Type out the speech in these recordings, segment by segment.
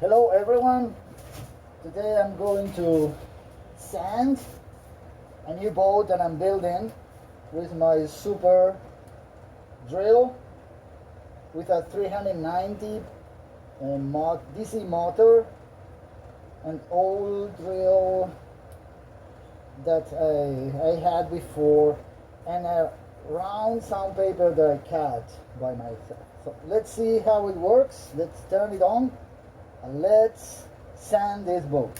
Hello everyone, today I'm going to sand a new boat that I'm building with my super drill with a 390 DC motor, an old drill that I had before, and a round sandpaper that I cut by myself. So let's see how it works. Let's turn it on and let's sand this boat.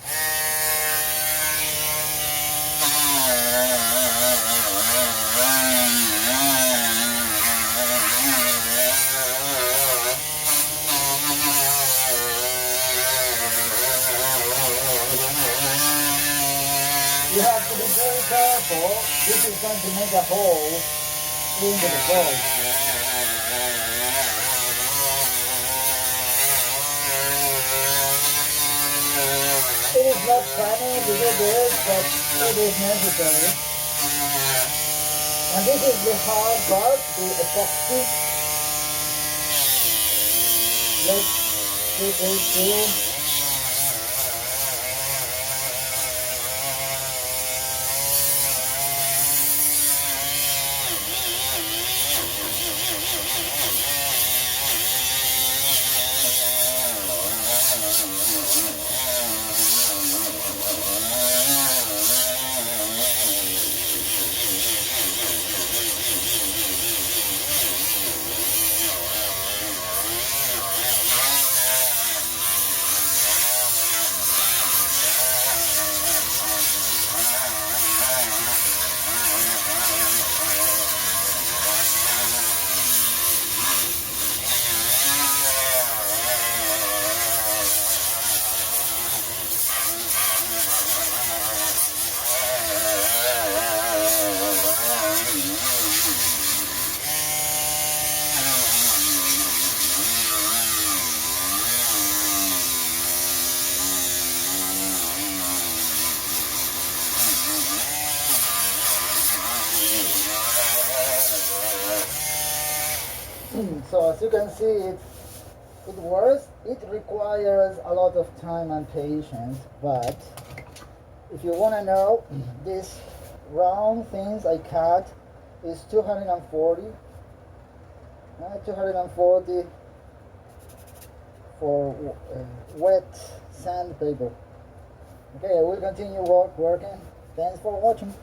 You have to be very careful. This is going to make a hole into the boat. It is not funny to do this, but it is necessary. And this is the hard part, the epoxy. Let's do this too. So as you can see, it works. It requires a lot of time and patience, but if you want to know, these round things I cut is 240 for wet sandpaper. Okay, I will continue working. Thanks for watching.